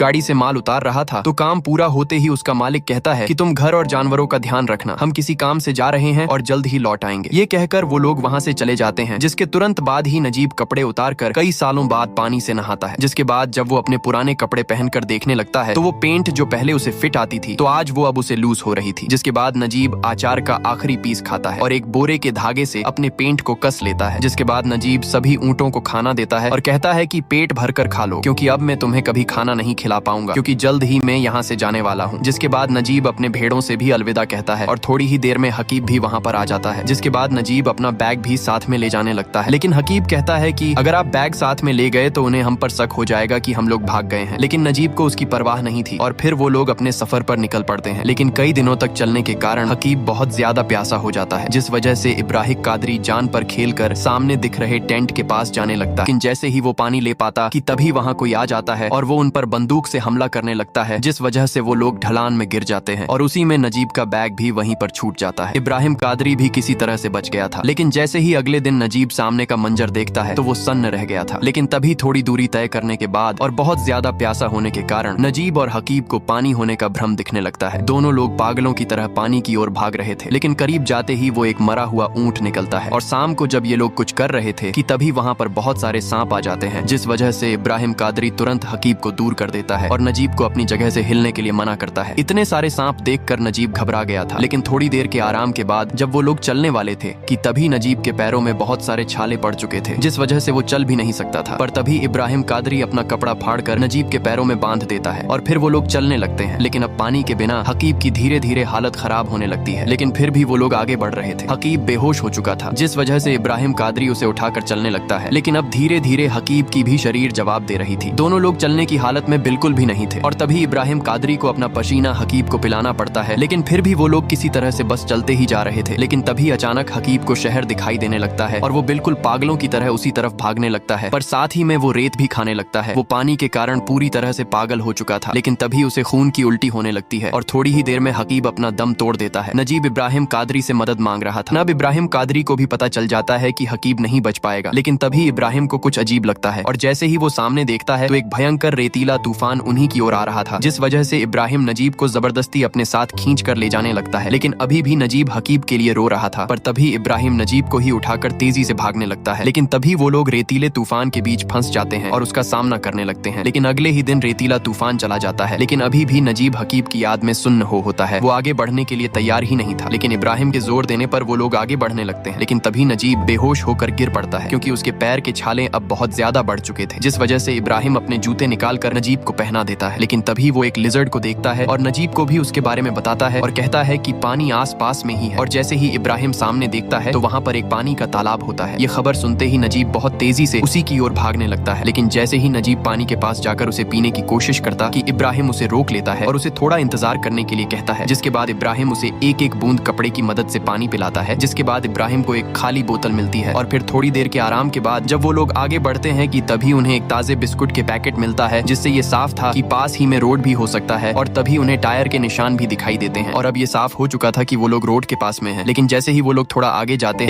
गाड़ी से माल उतार रहा था तो काम पूरा होते ही उसका मालिक कहता है कि तुम घर और जानवरों का ध्यान रखना, हम किसी काम से जा रहे हैं और जल्द ही लौट आएंगे। ये कहकर वो लोग वहाँ से चले जाते हैं। जिसके तुरंत बाद ही नजीब कपड़े उतार कर कई सालों बाद पानी से नहाता है। जिसके बाद जब वो अपने पुराने कपड़े पहनकर देखने लगता है तो वो पेंट जो पहले उसे फिट आती थी तो आज वो अब उसे लूज हो रही थी। जिसके बाद नजीब अचार का आखिरी पीस खाता है और एक बोरे के धागे से अपने पेंट को कस लेता है। जिसके बाद नजीब सभी ऊँटों को खाना देता है और कहता है कि पेट भरकर खा लो, क्योंकि अब मैं तुम्हें कभी खाना नहीं खिला पाऊंगा, क्योंकि जल्द ही मैं यहाँ से जाने वाला हूँ। जिसके बाद नजीब अपने भेड़ों से भी अलविदा कहता है और थोड़ी ही देर में हकीब भी वहाँ पर आ जाता है। जिसके बाद नजीब अपना बैग भी साथ में ले जाने लगता है, लेकिन हकीब कहता है कि अगर आप बैग साथ में ले गए तो उन्हें हम पर शक हो जाएगा कि हम लोग भाग गए हैं। लेकिन नजीब को उसकी परवाह नहीं थी और फिर वो लोग अपने सफर पर निकल पड़ते हैं। लेकिन कई दिनों तक चलने के कारण हकीब बहुत ज्यादा प्यासा हो जाता है, जिस वजह से इब्राहिम कादरी जान पर खेलकर सामने दिख रहे टेंट के पास जाने लगता है। लेकिन जैसे ही वो पानी ले पाता कि तभी वहाँ कोई आ जाता है और वो उन पर बंदूक से हमला करने लगता है, जिस वजह से वो लोग ढलान में गिर जाते हैं और उसी में नजीब का बैग भी वहीं पर छूट जाता है। इब्राहिम कादरी भी किसी तरह से बच गया था, लेकिन जैसे ही अगले दिन नजीब सामने का मंजर देखता है तो वो सन्न रह गया था। लेकिन तभी थोड़ी दूरी तय करने के बाद और बहुत ज्यादा प्यासा होने के कारण नजीब और हकीब को पानी होने का भ्रम दिखने लगता है। दोनों लोग पागलों की तरह पानी की ओर भाग रहे थे, लेकिन करीब जाते ही वो एक मरा हुआ ऊंट निकलता है और शाम को जब ये लोग कुछ कर रहे थे कि तभी वहाँ पर बहुत सारे सांप आ जाते हैं, जिस वजह से इब्राहिम कादरी तुरंत हकीब को दूर कर देता है और नजीब को अपनी जगह से हिलने के लिए मना करता है। इतने सारे सांप देखकर नजीब घबरा गया था, लेकिन थोड़ी देर के आराम के बाद जब वो लोग चलने वाले थे कि तभी नजीब के पैरों में बहुत सारे छाले पड़ चुके थे, जिस वजह से वो चल भी नहीं सकता था। पर तभी इब्राहिम कादरी अपना कपड़ा फाड़कर नजीब के पैरों में बांध देता है और फिर वो लोग चलने लगते हैं। लेकिन अब पानी के बिना हकीब की धीरे धीरे हालत खराब होने लगती है, लेकिन फिर भी वो लोग आगे बढ़ रहे थे। हकीब बेहोश हो चुका था, जिस वजह से इब्राहिम कादरी उसे उठाकर चलने लगता है, लेकिन अब धीरे धीरे हकीब की भी शरीर जवाब दे रही थी। दोनों लोग चलने की हालत में बिल्कुल भी नहीं थे और तभी इब्राहिम कादरी को अपना पसीना हकीब को पिलाना पड़ता है। लेकिन फिर भी वो लोग किसी तरह से बस चलते ही जा रहे थे। लेकिन तभी अचानक हकीब को शहर दिखाई देने लगता है और वो बिल्कुल पागलों की तरह उसी तरफ भागने लगता है, पर साथ ही में वो रेत भी खाने लगता है। वो पानी के कारण पूरी तरह से पागल हो चुका था, लेकिन तभी उसे खून की उल्टी होने लगती है और थोड़ी ही देर में हकीब अपना दम तोड़ देता है। नजीब इब्राहिम कादरी से मदद मांग रहा था। अब इब्राहिम कादरी को भी पता चल जाता है कि हकीब नहीं बच पाएगा, लेकिन तभी इब्राहिम को कुछ अजीब लगता है और जैसे ही वो सामने देखता है तो एक भयंकर रेतीला तूफान उन्हीं की ओर आ रहा था, जिस वजह से इब्राहिम नजीब को जबरदस्ती अपने साथ खींच कर ले जाने लगता है। लेकिन अभी भी नजीब हकीब के लिए रो रहा था, पर तभी इब्राहिम नजीब को ही उठाकर तेजी से भागने लगता है। लेकिन तभी वो लोग रेतीले तूफान के बीच फंस जाते हैं और उसका सामना करने लगते हैं। लेकिन अगले ही दिन रेतीला तूफान चला जाता है, लेकिन अभी भी नजीब हकीब की याद में सुन्न होता है। वो आगे बढ़ने के लिए तैयार ही नहीं था, लेकिन इब्राहिम के जोर देने पर वो लोग आगे बढ़ने लगते हैं। लेकिन तभी नजीब बेहोश होकर गिर पड़ता है, क्योंकि उसके पैर के छाले अब बहुत ज्यादा बढ़ चुके थे, जिस वजह से इब्राहिम अपने जूते निकाल कर नजीब को पहना देता है। लेकिन तभी वो एक लिजर्ड को देखता है और नजीब को भी उसके बारे में बताता है और कहता है कि पानी आस पास में ही है। और जैसे ही इब्राहिम सामने देखता है तो वहाँ पर एक पानी का तालाब होता है। ये खबर सुनते ही नजीब बहुत तेजी से उसी की ओर भागने लगता है। लेकिन जैसे ही नजीब पानी के पास जाकर उसे पीने की कोशिश करता कि इब्राहिम उसे रोक लेता है और उसे थोड़ा इंतजार करने के लिए कहता है। जिसके बाद इब्राहिम उसे एक एक बूंद कपड़े की मदद से पानी पिलाता है। जिसके बाद इब्राहिम को एक खाली बोतल मिलती है और फिर थोड़ी देर के आराम के बाद जब वो लोग आगे बढ़ते हैं कि तभी उन्हें एक ताजे बिस्कुट के पैकेट मिलता है, जिससे ये साफ था कि पास ही में रोड भी हो सकता है। और तभी उन्हें टायर के निशान भी दिखाई देते हैं और अब ये साफ हो चुका था कि वो लोग रोड के पास में हैं। लेकिन जैसे ही वो लोग थोड़ा आगे जाते हैं,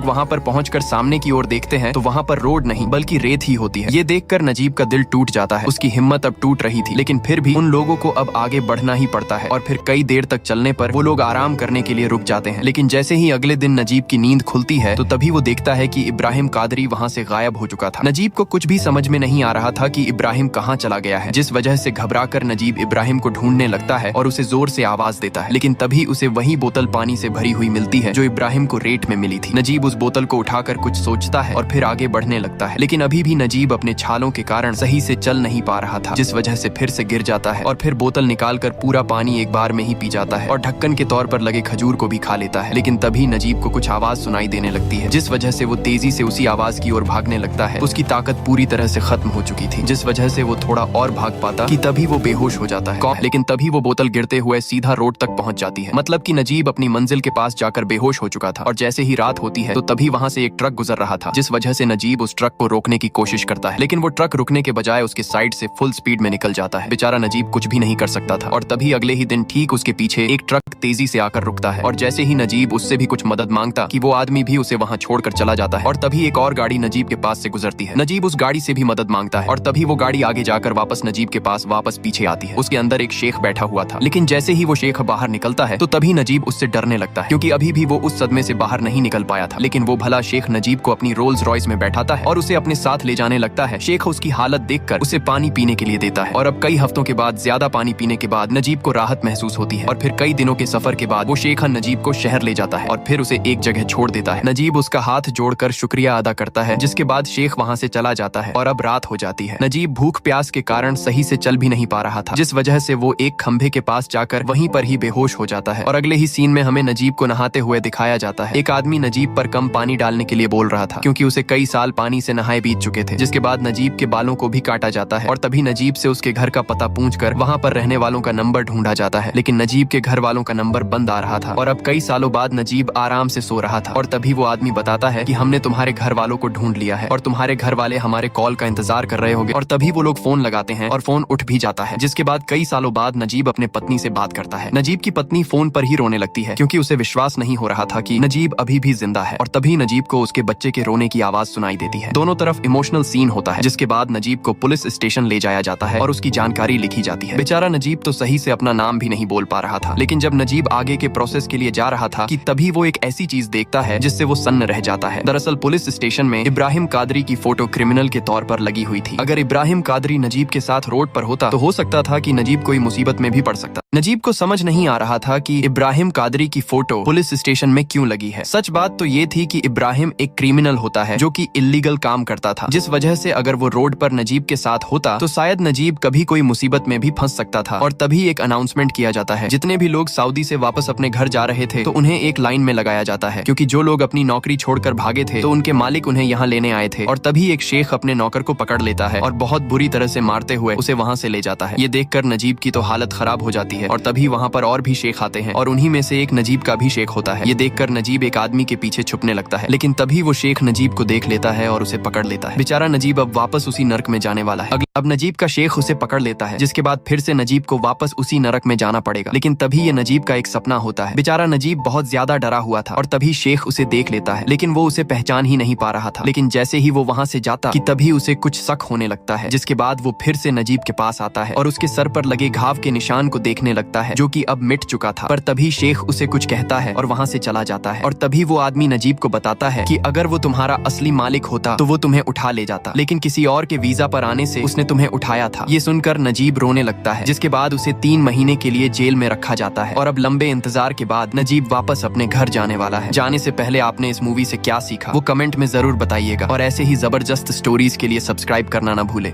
वहाँ पर पहुंचकर सामने की ओर देखते हैं तो वहाँ पर रोड नहीं बल्कि रेत ही होती है। ये देखकर नजीब का दिल टूट जाता है। उसकी हिम्मत अब टूट रही थी, लेकिन फिर भी उन लोगों को अब आगे बढ़ना ही पड़ता है। और फिर कई देर तक चलने पर वो लोग आराम करने के लिए रुक जाते हैं। लेकिन जैसे ही अगले दिन नजीब की नींद खुलती है तो तभी वो देखता है कि इब्राहिम कादरी वहाँ से गायब हो चुका था। नजीब को कुछ भी समझ में नहीं आ रहा था कि इब्राहिम कहाँ चला गया है, जिस वजह से घबराकर नजीब इब्राहिम को ढूंढने लगता है और उसे जोर से आवाज देता है। लेकिन तभी उसे वही बोतल पानी से भरी हुई मिलती है जो इब्राहिम को रेत में मिली थी। नजीब उस बोतल को उठाकर कुछ सोचता है और फिर आगे बढ़ने लगता है। लेकिन अभी भी नजीब अपने छालों के कारण सही से चल नहीं पा रहा था, जिस वजह से फिर से गिर जाता है और फिर बोतल निकालकर पूरा पानी एक बार में ही पी जाता है और ढक्कन के तौर पर लगे खजूर को भी खा लेता है। लेकिन तभी नजीब को कुछ आवाज सुनाई देने लगती है, जिस वजह से वो तेजी से उसी आवाज की ओर भागने लगता है। उसकी ताकत पूरी तरह से खत्म हो चुकी थी, जिस वजह से वो थोड़ा और भाग पाता कि तभी वो बेहोश हो जाता है। लेकिन तभी वो बोतल गिरते हुए सीधा रोड तक पहुंच जाती है। मतलब कि नजीब अपनी मंजिल के पास जाकर बेहोश हो चुका था। और जैसे ही रात होती है तो तभी वहाँ से एक ट्रक गुजर रहा था, जिस वजह से नजीब उस ट्रक को रोकने की कोशिश करता है। लेकिन वो ट्रक रुकने के बजाय उसके साइड से फुल स्पीड में निकल जाता है। बेचारा नजीब कुछ भी नहीं कर सकता था। और तभी अगले ही दिन ठीक उसके पीछे एक ट्रक तेजी से आकर रुकता है और जैसे ही नजीब उससे भी कुछ मदद मांगता कि वो आदमी भी उसे वहाँ छोड़कर चला जाता है। और तभी एक और गाड़ी नजीब के पास से गुजरती है। नजीब उस गाड़ी से भी मदद मांगता है और तभी वो गाड़ी आगे जाकर देखकर वापस नजीब के पास वापस पीछे आती है। उसके अंदर एक शेख बैठा हुआ था, लेकिन जैसे ही वो शेख बाहर निकलता है तो तभी नजीब उससे डरने लगता है, क्योंकि अभी भी वो उस सदमे से बाहर नहीं निकल पाया था। लेकिन वो भला शेख नजीब को अपनी रोल्स रॉयस में बैठाता है और उसे अपने साथ ले जाने लगता है। शेख उसकी हालत देखकर उसे पानी पीने के लिए देता है और अब कई हफ्तों के बाद ज्यादा पानी पीने के बाद नजीब को राहत महसूस होती है और फिर कई दिनों के सफर के बाद वो शेख नजीब को शहर ले जाता है और फिर उसे एक जगह छोड़ देता है। नजीब उसका हाथ जोड़कर शुक्रिया अदा करता है, जिसके बाद शेख वहाँ से चला जाता है और अब रात हो जाती है। नजीब भूख प्यास के कारण सही से चल भी नहीं पा रहा था, जिस वजह से वो एक खंभे के पास जाकर वहीं पर ही बेहोश हो जाता है। और अगले ही सीन में हमें नजीब को नहाते हुए दिखाया जाता है। एक आदमी नजीब पर कम पानी डालने के लिए बोल रहा था, क्योंकि उसे कई साल पानी से नहाए बीत चुके थे। जिसके बाद नजीब के बालों को भी काटा जाता है और तभी नजीब से उसके घर का पता पूछकर वहाँ पर रहने वालों का नंबर ढूंढा जाता है, लेकिन नजीब के घर वालों का नंबर बंद आ रहा था। और अब कई सालों बाद नजीब आराम से सो रहा था और तभी वो आदमी बताता है कि हमने तुम्हारे घर वालों को ढूंढ लिया है और तुम्हारे घर वाले हमारे कॉल का इंतजार कर रहे होंगे। और तभी वो लोग फोन लगाते हैं और फोन उठ भी जाता है। जिसके बाद कई सालों बाद नजीब अपने पत्नी से बात करता है। नजीब की पत्नी फोन पर ही रोने लगती है, क्योंकि उसे विश्वास नहीं हो रहा था कि नजीब अभी भी जिंदा है। और तभी नजीब को उसके बच्चे के रोने की आवाज सुनाई देती है। दोनों तरफ इमोशनल सीन होता है, जिसके बाद नजीब को पुलिस स्टेशन ले जाया जाता है और उसकी जानकारी लिखी जाती है। बेचारा नजीब तो सही से अपना नाम भी नहीं बोल पा रहा था, लेकिन जब नजीब आगे के प्रोसेस के लिए जा रहा था कि तभी वो एक ऐसी चीज देखता है जिससे वो सन्न रह जाता है। दरअसल पुलिस स्टेशन में इब्राहिम कादरी की फोटो क्रिमिनल के तौर पर लगी हुई थी। अगर इब्राहिम कादरी नजीब के साथ रोड पर होता तो हो सकता था कि नजीब कोई मुसीबत में भी पड़ सकता। नजीब को समझ नहीं आ रहा था कि इब्राहिम कादरी की फोटो पुलिस स्टेशन में क्यों लगी है। सच बात तो ये थी कि इब्राहिम एक क्रिमिनल होता है जो कि इल्लीगल काम करता था, जिस वजह से अगर वो रोड पर नजीब के साथ होता तो शायद नजीब कभी कोई मुसीबत में भी फंस सकता था। और तभी एक अनाउंसमेंट किया जाता है, जितने भी लोग सऊदी से वापस अपने घर जा रहे थे तो उन्हें एक लाइन में लगाया जाता है, क्योंकि जो लोग अपनी नौकरी छोड़कर भागे थे तो उनके मालिक उन्हें यहाँ लेने आए थे। और तभी एक शेख अपने नौकर को पकड़ लेता है और बहुत बुरी तरह से मारते हुए उसे वहाँ से ले जाता है। ये देखकर नजीब की तो हालत खराब हो जाती है और तभी वहाँ पर और भी शेख आते हैं और उन्हीं में से एक नजीब का भी शेख होता है। ये देखकर नजीब एक आदमी के पीछे छुपने लगता है, लेकिन तभी वो शेख नजीब को देख लेता है और उसे पकड़ लेता है। बेचारा नजीब अब वापस उसी नरक में जाने वाला है। अब नजीब का शेख उसे पकड़ लेता है, जिसके बाद फिर से नजीब को वापस उसी नरक में जाना पड़ेगा। लेकिन तभी ये नजीब का एक सपना होता है। बेचारा नजीब बहुत ज्यादा डरा हुआ था और तभी शेख उसे देख लेता है, लेकिन वो उसे पहचान ही नहीं पा रहा था। लेकिन जैसे ही वो वहाँ से जाता कि तभी उसे कुछ शक होने लगता है, जिसके बाद वो फिर से नजीब के पास आता है और उसके सर पर लगे घाव के निशान को देखने लगता है, जो कि अब मिट चुका था। पर तभी शेख उसे कुछ कहता है और वहाँ से चला जाता है। और तभी वो आदमी नजीब को बताता है कि अगर वो तुम्हारा असली मालिक होता तो वो तुम्हें उठा ले जाता, लेकिन किसी और के वीजा पर आने से उसने तुम्हें उठाया था। ये सुनकर नजीब रोने लगता है, जिसके बाद उसे 3 महीने के लिए जेल में रखा जाता है। और अब लंबे इंतजार के बाद नजीब वापस अपने घर जाने वाला है। जाने से पहले आपने इस मूवी से क्या सीखा वो कमेंट में जरूर बताइएगा और ऐसे ही जबरदस्त स्टोरीज के लिए सब्सक्राइब करना ना भूले।